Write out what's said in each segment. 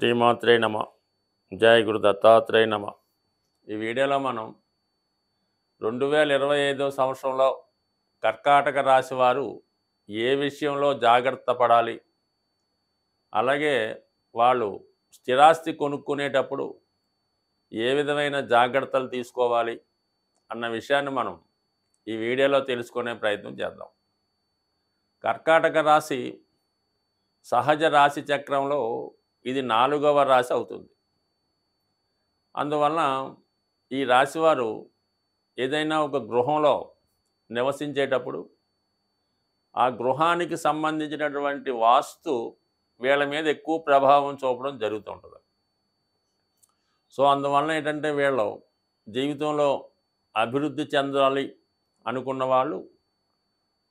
శ్రీమాత్రే నమ. జై గురు దత్తాత్రేయ నమ. ఈ వీడియోలో మనం 2025 సంవత్సరంలో కర్కాటక రాశి వారు ఏ విషయంలో జాగ్రత్త పడాలి, అలాగే వాళ్ళు స్థిరాస్తి కొనుక్కునేటప్పుడు ఏ విధమైన జాగ్రత్తలు తీసుకోవాలి అన్న విషయాన్ని మనం ఈ వీడియోలో తెలుసుకునే ప్రయత్నం చేద్దాం. కర్కాటక రాశి సహజ రాశి చక్రంలో ఇది 4వ రాశి అవుతుంది. అందువలన ఈ రాశివారు ఏదైనా ఒక గృహంలో నివసించేటప్పుడు ఆ గృహానికి సంబంధించినటువంటి వాస్తు వీళ్ళ మీద ఎక్కువ ప్రభావం చూపడం జరుగుతుంటుంది. సో అందువలన ఏంటంటే వీళ్ళు జీవితంలో అభివృద్ధి చెందాలి అనుకున్న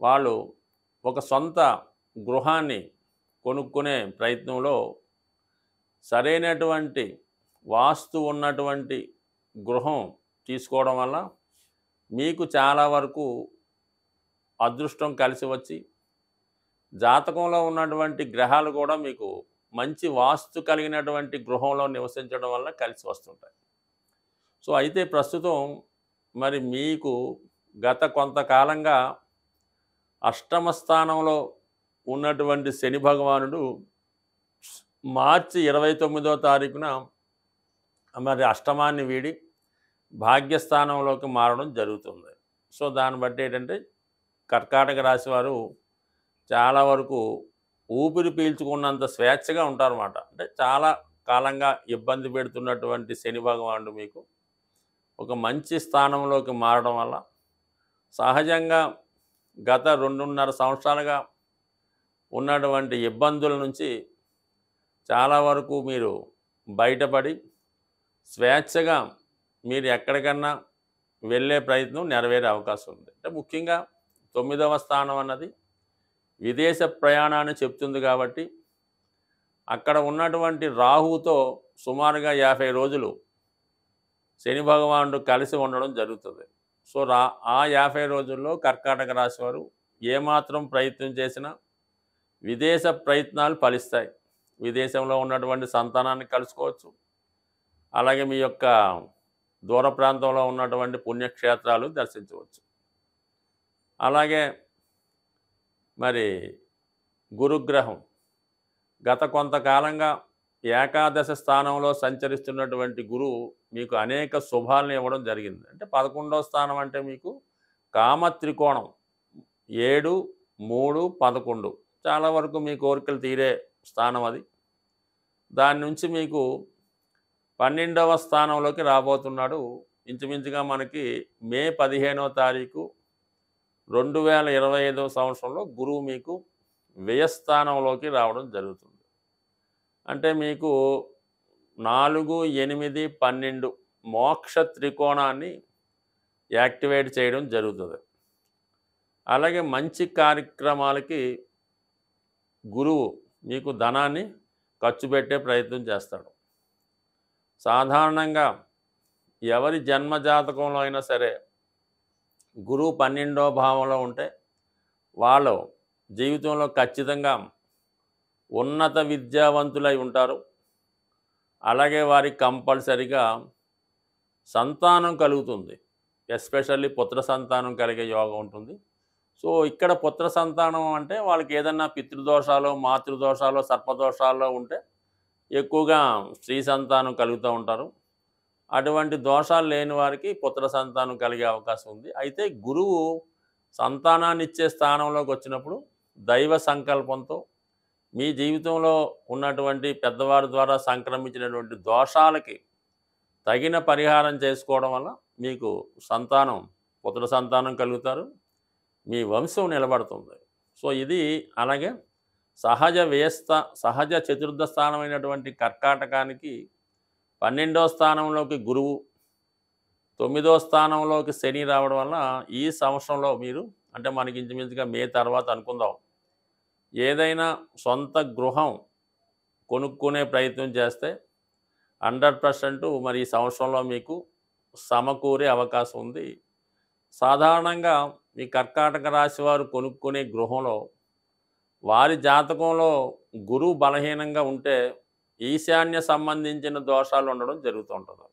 వాళ్ళు ఒక సొంత గృహాన్ని కొనుక్కునే ప్రయత్నంలో సరైనటువంటి వాస్తు ఉన్నటువంటి గృహం తీసుకోవడం వల్ల మీకు చాలా వరకు అదృష్టం కలిసి వచ్చి జాతకంలో ఉన్నటువంటి గ్రహాలు కూడా మీకు మంచి వాస్తు కలిగినటువంటి గృహంలో నివసించడం వల్ల కలిసి వస్తుంటాయి. సో అయితే ప్రస్తుతం మరి మీకు గత కొంతకాలంగా అష్టమ స్థానంలో ఉన్నటువంటి శని భగవానుడు మార్చి 29వ తారీఖున మరి అష్టమాన్ని వీడి భాగ్యస్థానంలోకి మారడం జరుగుతుంది. సో దాన్ని బట్టి ఏంటంటే కర్కాటక రాశి వారు చాలా వరకు ఊపిరి పీల్చుకున్నంత స్వేచ్ఛగా ఉంటారన్నమాట. అంటే చాలా కాలంగా ఇబ్బంది పెడుతున్నటువంటి శని భగవానుడు మీకు ఒక మంచి స్థానంలోకి మారడం వల్ల సహజంగా గత 2.5 సంవత్సరాలుగా ఉన్నటువంటి ఇబ్బందుల నుంచి చాలా వరకు మీరు బయటపడి స్వేచ్ఛగా మీరు ఎక్కడికన్నా వెళ్ళే ప్రయత్నం నెరవేరే అవకాశం ఉంది. అంటే ముఖ్యంగా 9వ స్థానం అన్నది విదేశ ప్రయాణాన్ని చెప్తుంది కాబట్టి అక్కడ ఉన్నటువంటి రాహువుతో సుమారుగా 50 రోజులు శని భగవానుడు కలిసి ఉండడం జరుగుతుంది. సో ఆ 50 రోజుల్లో కర్కాటక రాశి వారు ఏమాత్రం ప్రయత్నం చేసినా విదేశ ప్రయత్నాలు ఫలిస్తాయి. విదేశంలో ఉన్నటువంటి సంతానాన్ని కలుసుకోవచ్చు, అలాగే మీ యొక్క దూర ప్రాంతంలో ఉన్నటువంటి పుణ్యక్షేత్రాలు దర్శించవచ్చు. అలాగే మరి గురుగ్రహం గత కొంతకాలంగా ఏకాదశ స్థానంలో సంచరిస్తున్నటువంటి గురువు మీకు అనేక శుభాలను ఇవ్వడం జరిగింది. అంటే 11వ స్థానం అంటే మీకు కామత్రికోణం 7, 3, 11 చాలా వరకు మీ కోరికలు తీరే స్థానం అది. దాని నుంచి మీకు 12వ స్థానంలోకి రాబోతున్నాడు. ఇంచుమించుగా మనకి మే 15వ తారీఖు 2025 సంవత్సరంలో గురువు మీకు వ్యయస్థానంలోకి రావడం జరుగుతుంది. అంటే మీకు 4, 8, 12 మోక్ష త్రికోణాన్ని యాక్టివేట్ చేయడం జరుగుతుంది. అలాగే మంచి కార్యక్రమాలకి గురువు మీకు ధనాన్ని ఖర్చు పెట్టే ప్రయత్నం చేస్తాడు. సాధారణంగా ఎవరి జన్మజాతకంలో అయినా సరే గురువు 12వ భావంలో ఉంటే వాళ్ళు జీవితంలో ఖచ్చితంగా ఉన్నత విద్యావంతులై ఉంటారు. అలాగే వారికి కంపల్సరిగా సంతానం కలుగుతుంది. ఎస్పెషల్లీ పుత్ర సంతానం కలిగే యోగం ఉంటుంది. సో ఇక్కడ పుత్ర సంతానం అంటే వాళ్ళకి ఏదన్నా పితృదోషాలు, మాతృదోషాలు, సర్పదోషాల్లో ఉంటే ఎక్కువగా స్త్రీ సంతానం కలుగుతూ ఉంటారు. అటువంటి దోషాలు లేని వారికి పుత్ర సంతానం కలిగే అవకాశం ఉంది. అయితే గురువు సంతానాన్ని ఇచ్చే స్థానంలోకి వచ్చినప్పుడు దైవ సంకల్పంతో మీ జీవితంలో ఉన్నటువంటి పెద్దవారి ద్వారా సంక్రమించినటువంటి దోషాలకి తగిన పరిహారం చేసుకోవడం వల్ల మీకు సంతానం, పుత్ర సంతానం కలుగుతారు, మీ వంశం నిలబడుతుంది. సో ఇది అలాగే సహజ చతుర్థ స్థానమైనటువంటి కర్కాటకానికి 12వ స్థానంలోకి గురువు, 9వ స్థానంలోకి శని రావడం వల్ల ఈ సంవత్సరంలో మీరు అంటే మనకి ఇంచుమించుగా మే తర్వాత అనుకుందాం ఏదైనా సొంత గృహం కొనుక్కునే ప్రయత్నం చేస్తే 100% మరి ఈ సంవత్సరంలో మీకు సమకూరే అవకాశం ఉంది. సాధారణంగా ఈ కర్కాటక రాశి వారు కొనుక్కునే గృహంలో వారి జాతకంలో గురువు బలహీనంగా ఉంటే ఈశాన్య సంబంధించిన దోషాలు ఉండడం జరుగుతూ ఉంటుంది.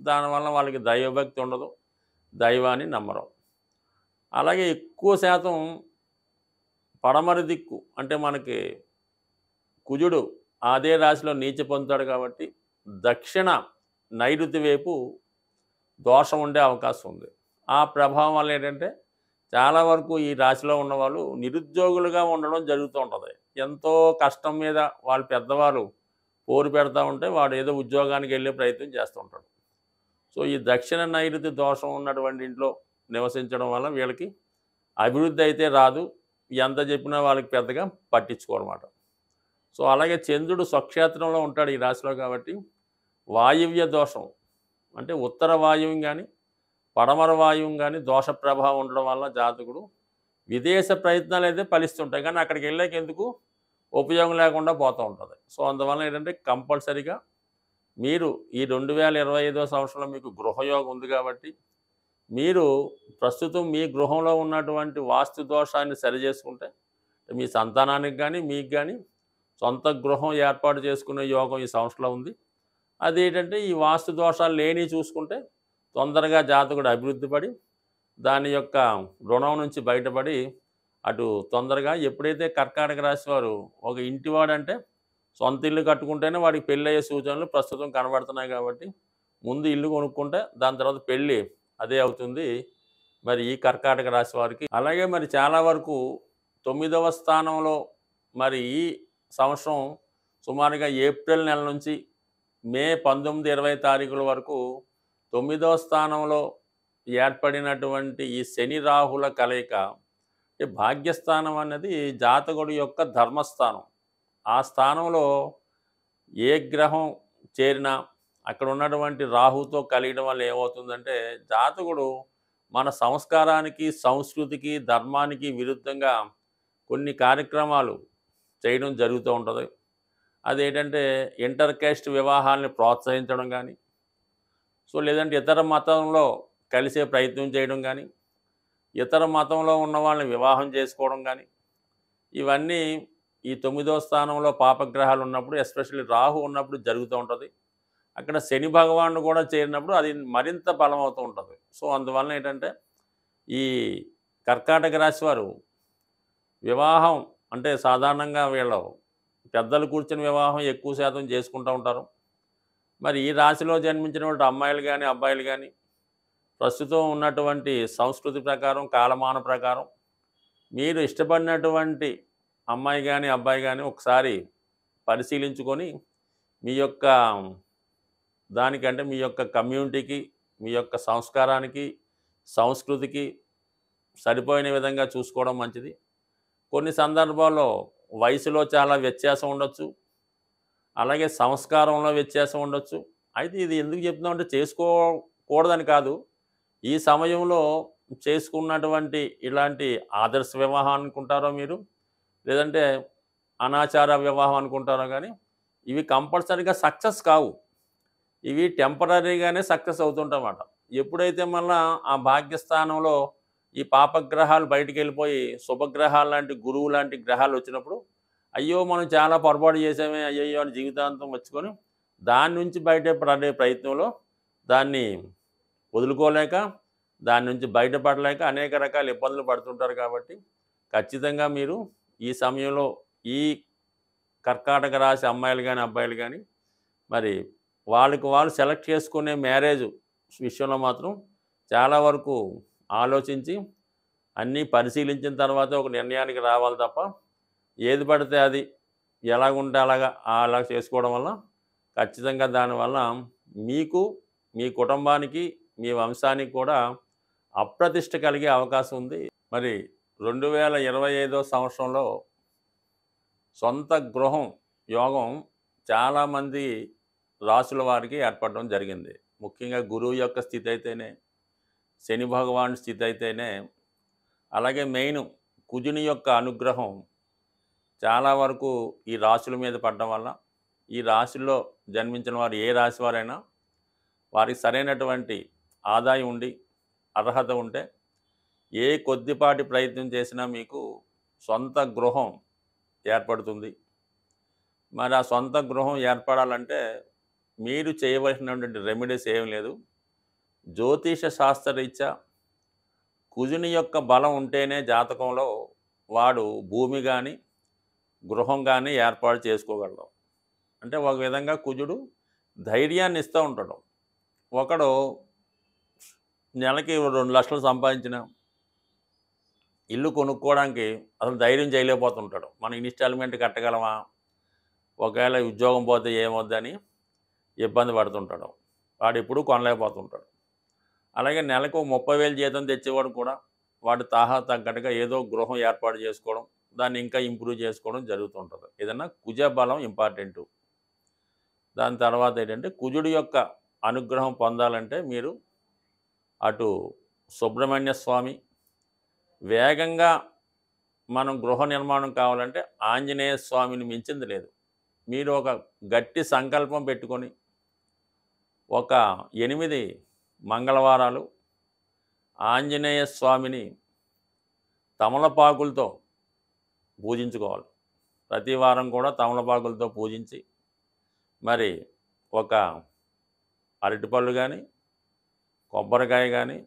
దానివల్ల వాళ్ళకి దైవభక్తి ఉండదు, దైవాన్ని నమ్మరు. అలాగే ఎక్కువ శాతం పడమరి దిక్కు అంటే మనకి కుజుడు అదే రాశిలో నీచ పొందుతాడు కాబట్టి దక్షిణ నైరుతి వైపు దోషం ఉండే అవకాశం ఉంది. ఆ ప్రభావం వల్ల ఏంటంటే చాలా వరకు ఈ రాశిలో ఉన్నవాళ్ళు నిరుద్యోగులుగా ఉండడం జరుగుతూ ఉంటుంది. ఎంతో కష్టం మీద వాళ్ళ పెద్దవారు పోరు పెడతా ఉంటే వాడు ఏదో ఉద్యోగానికి వెళ్ళే ప్రయత్నం చేస్తూ ఉంటాడు. సో ఈ దక్షిణ నైరుతి దోషం ఉన్నటువంటి ఇంట్లో నివసించడం వల్ల వీళ్ళకి అభివృద్ధి అయితే రాదు, ఎంత చెప్పినా వాళ్ళకి పెద్దగా పట్టించుకోరన్నమాట. సో అలాగే చంద్రుడు స్వక్షేత్రంలో ఉంటాడు ఈ రాశిలో కాబట్టి వాయువ్య దోషం అంటే ఉత్తర వాయువు కానీ పడమర వాయువు కానీ దోష ప్రభావం ఉండడం వల్ల జాతకుడు విదేశ ప్రయత్నాలు అయితే ఫలిస్తుంటాయి, కానీ అక్కడికి వెళ్ళాక ఎందుకు ఉపయోగం లేకుండా పోతూ ఉంటుంది. సో అందువల్ల ఏంటంటే కంపల్సరీగా మీరు ఈ 2025వ సంవత్సరంలో మీకు గృహయోగం ఉంది కాబట్టి మీరు ప్రస్తుతం మీ గృహంలో ఉన్నటువంటి వాస్తు దోషాన్ని సరిచేసుకుంటే మీ సంతానానికి కానీ మీకు కానీ సొంత గృహం ఏర్పాటు చేసుకునే యోగం ఈ సంవత్సరంలో ఉంది. అదేంటంటే ఈ వాస్తు దోషాలు లేని చూసుకుంటే తొందరగా జాతకుడు అభివృద్ధి పడి దాని యొక్క రుణం నుంచి బయటపడి అటు తొందరగా ఎప్పుడైతే కర్కాటక రాశి వారు ఒక ఇంటివాడంటే సొంత ఇల్లు కట్టుకుంటేనే వాడికి పెళ్ళి అయ్యే సూచనలు ప్రస్తుతం కనబడుతున్నాయి కాబట్టి ముందు ఇల్లు కొనుక్కుంటే దాని తర్వాత పెళ్ళి అదే అవుతుంది మరి ఈ కర్కాటక రాశి వారికి. అలాగే మరి చాలా వరకు 9వ స్థానంలో మరి ఈ సంవత్సరం సుమారుగా ఏప్రిల్ నెల నుంచి మే 19, 20 తారీఖుల వరకు 9వ స్థానంలో ఏర్పడినటువంటి ఈ శని రాహుల కలయిక భాగ్యస్థానం అన్నది జాతకుడి యొక్క ధర్మస్థానం. ఆ స్థానంలో ఏ గ్రహం చేరినా అక్కడ ఉన్నటువంటి రాహుతో కలియడం వల్ల ఏమవుతుందంటే జాతకుడు మన సంస్కారానికి సంస్కృతికి ధర్మానికి విరుద్ధంగా కొన్ని కార్యక్రమాలు చేయడం జరుగుతూ ఉంటుంది. అదేంటంటే ఇంటర్ కాస్ట్ వివాహాలని ప్రోత్సహించడం కానీ, సో లేదంటే ఇతర మతంలో కలిసే ప్రయత్నం చేయడం కానీ, ఇతర మతంలో ఉన్న వాళ్ళని వివాహం చేసుకోవడం కానీ, ఇవన్నీ ఈ 9వ స్థానంలో పాపగ్రహాలు ఉన్నప్పుడు ఎస్పెషల్లీ రాహు ఉన్నప్పుడు జరుగుతూ ఉంటుంది. అక్కడ శని భగవానుడు కూడా చేరినప్పుడు అది మరింత బలమవుతూ ఉంటుంది. సో అందువలన ఏంటంటే ఈ కర్కాటక రాశి వారు వివాహం అంటే సాధారణంగా వీళ్ళు పెద్దలు కూర్చొని వివాహం ఎక్కువ శాతం చేసుకుంటూ ఉంటారు. మరి ఈ రాశిలో జన్మించినటువంటి అమ్మాయిలు కానీ అబ్బాయిలు కానీ ప్రస్తుతం ఉన్నటువంటి సంస్కృతి ప్రకారం కాలమాన ప్రకారం మీరు ఇష్టపడినటువంటి అమ్మాయి కానీ అబ్బాయి కానీ ఒకసారి పరిశీలించుకొని మీ యొక్క దానికంటే మీ యొక్క కమ్యూనిటీకి మీ యొక్క సంస్కారానికి సంస్కృతికి సరిపోయిన విధంగా చూసుకోవడం మంచిది. కొన్ని సందర్భాల్లో వయసులో చాలా వ్యత్యాసం ఉండొచ్చు, అలాగే సంస్కారంలో వ్యత్యాసం ఉండొచ్చు. అయితే ఇది ఎందుకు చెప్తున్నామంటే చేసుకోకూడదని కాదు, ఈ సమయంలో చేసుకున్నటువంటి ఇలాంటి ఆదర్శ వివాహం అనుకుంటారో మీరు, లేదంటే అనాచార వివాహం అనుకుంటారో కానీ ఇవి కంపల్సరీగా సక్సెస్ కావు. ఇవి టెంపరీగానే సక్సెస్ అవుతుంటన్నమాట. ఎప్పుడైతే మళ్ళా ఆ భాగ్యస్థానంలో ఈ పాపగ్రహాలు బయటికి వెళ్ళిపోయి శుభగ్రహాలు లాంటి గురువు లాంటి గ్రహాలు వచ్చినప్పుడు అయ్యో మనం చాలా పొరపాటు చేసామే అయ్యయ్యో అని జీవితాంతం వచ్చుకొని దాని నుంచి బయటపడే ప్రయత్నంలో దాన్ని వదులుకోలేక దాని నుంచి బయటపడలేక అనేక రకాల ఇబ్బందులు పడుతుంటారు. కాబట్టి ఖచ్చితంగా మీరు ఈ సమయంలో ఈ కర్కాటక రాశి అమ్మాయిలు కానీ అబ్బాయిలు కానీ మరి వాళ్ళకి వాళ్ళు సెలెక్ట్ చేసుకునే మ్యారేజ్ విషయంలో మాత్రం చాలా వరకు ఆలోచించి అన్నీ పరిశీలించిన తర్వాత ఒక నిర్ణయానికి రావాలి తప్ప ఏది పడితే అది ఎలాగుంటే అలా చేసుకోవడం వల్ల ఖచ్చితంగా దానివల్ల మీకు మీ కుటుంబానికి మీ వంశానికి కూడా అప్రతిష్ట కలిగే అవకాశం ఉంది. మరి 2025వ సంవత్సరంలో సొంత గృహం యోగం చాలామంది రాసుల వారికి ఏర్పడడం జరిగింది. ముఖ్యంగా గురువు యొక్క స్థితి అయితేనే, శని భగవాన్ స్థితి అయితేనే, అలాగే మెయిన్ కుజుని యొక్క అనుగ్రహం చాలా వరకు ఈ రాశుల మీద పడడం వల్ల ఈ రాశుల్లో జన్మించిన వారు ఏ రాశి వారైనా వారికి సరైనటువంటి ఆదాయం ఉండి అర్హత ఉంటే ఏ కొద్దిపాటి ప్రయత్నం చేసినా మీకు సొంత గృహం ఏర్పడుతుంది. మరి ఆ సొంత గృహం ఏర్పడాలంటే మీరు చేయవలసినటువంటి రెమెడీస్ ఏం లేదు. జ్యోతిష శాస్త్రరీత్యా కుజుని యొక్క బలం ఉంటేనే జాతకంలో వాడు భూమి కానీ గృహం కానీ ఏర్పాటు చేసుకోగలడు. అంటే ఒక విధంగా కుజుడు ధైర్యాన్ని ఇస్తూ ఉంటాడు. ఒకడు నెలకి 2,00,000 సంపాదించిన ఇల్లు కొనుక్కోవడానికి అసలు ధైర్యం చేయలేకపోతుంటాడు. మనం ఇన్‌స్టాల్‌మెంట్ కట్టగలమా? ఒకవేళ ఉద్యోగం పోతే ఏమవుద్దని ఇబ్బంది పడుతుంటాడు. వాడెప్పుడూ కొనలేకపోతుంటాడు. అలాగే నెలకు 30,000 జీతం తెచ్చేవాడు కూడా వాడి తాహా తగ్గట్టుగా ఏదో గృహం ఏర్పాటు చేసుకోవడం, దాన్ని ఇంకా ఇంప్రూవ్ చేసుకోవడం జరుగుతుంటుంది. ఏదన్నా కుజ బలం ఇంపార్టెంటు. దాని తర్వాత ఏంటంటే కుజుడి యొక్క అనుగ్రహం పొందాలంటే మీరు అటు సుబ్రహ్మణ్య స్వామి, వేగంగా మనం గృహ నిర్మాణం కావాలంటే ఆంజనేయ స్వామిని మించింది లేదు. మీరు ఒక గట్టి సంకల్పం పెట్టుకొని ఒక 8 మంగళవారాలు ఆంజనేయ స్వామిని తమలపాకులతో పూజించుకోవాలి. ప్రతి వారం కూడా తమలపాకులతో పూజించి మరి ఒక అరటిపళ్ళు కానీ కొబ్బరికాయ కానీ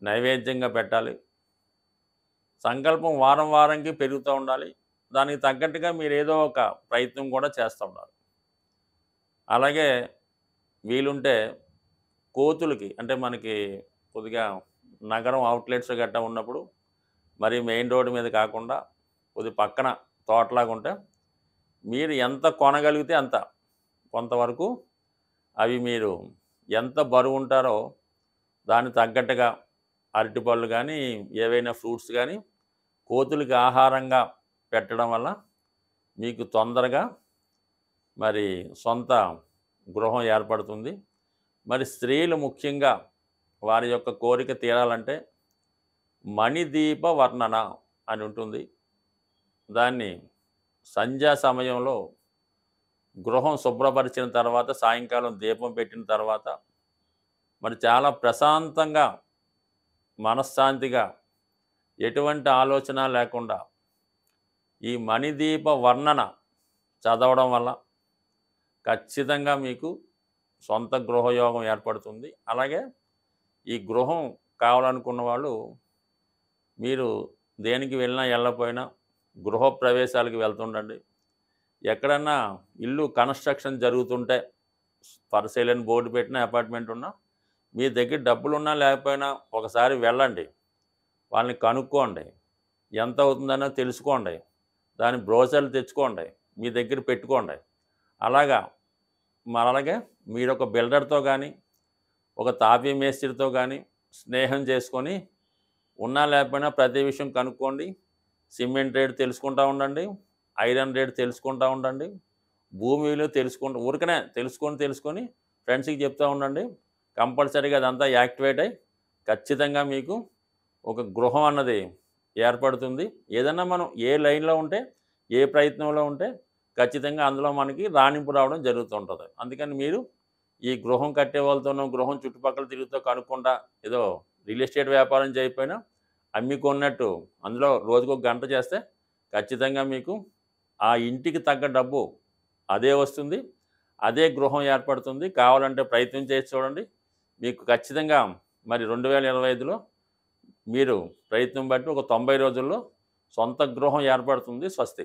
నైవేద్యంగా పెట్టాలి. సంకల్పం వారం వారంకి పెరుగుతూ ఉండాలి. దానికి తగ్గట్టుగా మీరు ఏదో ఒక ప్రయత్నం కూడా చేస్తూ ఉండాలి. అలాగే వీలుంటే కోతులకి అంటే మనకి కొద్దిగా నగరం అవుట్లెట్స్ గట్టా ఉన్నప్పుడు మరి మెయిన్ రోడ్డు మీద కాకుండా కొద్ది పక్కన తోటలాగా ఉంటే మీరు ఎంత కొనగలిగితే అంత కొంతవరకు అవి మీరు ఎంత బరువు ఉంటారో దానికి తగ్గట్టుగా అరటిపళ్ళు కానీ ఏవైనా ఫ్రూట్స్ కానీ కోతులకి ఆహారంగా పెట్టడం వల్ల మీకు తొందరగా మరి సొంత గృహం ఏర్పడుతుంది. మరి స్త్రీలు ముఖ్యంగా వారి యొక్క కోరిక తీరాలంటే మణిదీప వర్ణన అని ఉంటుంది. దాన్ని సంధ్యా సమయంలో గృహం శుభ్రపరిచిన తర్వాత సాయంకాలం దీపం పెట్టిన తర్వాత మరి చాలా ప్రశాంతంగా మనశ్శాంతిగా ఎటువంటి ఆలోచన లేకుండా ఈ మణిదీప వర్ణన చదవడం వల్ల ఖచ్చితంగా మీకు సొంత గృహయోగం ఏర్పడుతుంది. అలాగే ఈ గృహం కావాలనుకున్న వాళ్ళు మీరు దేనికి వెళ్ళినా వెళ్ళకపోయినా గృహప్రవేశాలకు వెళ్తుండండి. ఎక్కడన్నా ఇల్లు కన్స్ట్రక్షన్ జరుగుతుంటే ఫర్ సేల్ అని బోర్డు పెట్టిన అపార్ట్మెంట్ ఉన్నా మీ దగ్గర డబ్బులున్నా లేకపోయినా ఒకసారి వెళ్ళండి. వాళ్ళని కనుక్కోండి. ఎంత అవుతుందనో తెలుసుకోండి. దాని బ్రోచర్లు తెచ్చుకోండి. మీ దగ్గర పెట్టుకోండి. అలాగే మీరు ఒక బిల్డర్తో కానీ ఒక తాపీ మేస్త్రితో కానీ స్నేహం చేసుకొని ఉన్నా లేకపోయినా ప్రతి విషయం కనుక్కోండి. సిమెంట్ రేటు తెలుసుకుంటూ ఉండండి. ఐరన్ రేటు తెలుసుకుంటూ ఉండండి. భూమి విలువ ఊరికనే తెలుసుకొని ఫ్రెండ్స్కి చెప్తూ ఉండండి. కంపల్సరీగా అదంతా యాక్టివేట్ అయ్యి ఖచ్చితంగా మీకు ఒక గృహం అన్నది ఏర్పడుతుంది. ఏదన్నా మనం ఏ లైన్లో ఉంటే ఏ ప్రయత్నంలో ఉంటే ఖచ్చితంగా అందులో మనకి రాణింపు రావడం జరుగుతుంటుంది. అందుకని మీరు ఈ గృహం కట్టే వాళ్ళతోనూ గృహం చుట్టుపక్కల తిరుగుతూ కనుక్కుండా ఏదో రియల్ ఎస్టేట్ వ్యాపారం చేయకపోయినా అమ్మికొన్నట్టు అందులో రోజుకొక గంట చేస్తే ఖచ్చితంగా మీకు ఆ ఇంటికి తగ్గ డబ్బు అదే వస్తుంది. అదే గృహం ఏర్పడుతుంది. కావాలంటే ప్రయత్నం చేసి చూడండి. మీకు ఖచ్చితంగా మరి 2025లో మీరు ప్రయత్నం బట్టి ఒక 90 రోజుల్లో సొంత గృహం ఏర్పడుతుంది. స్వస్తి.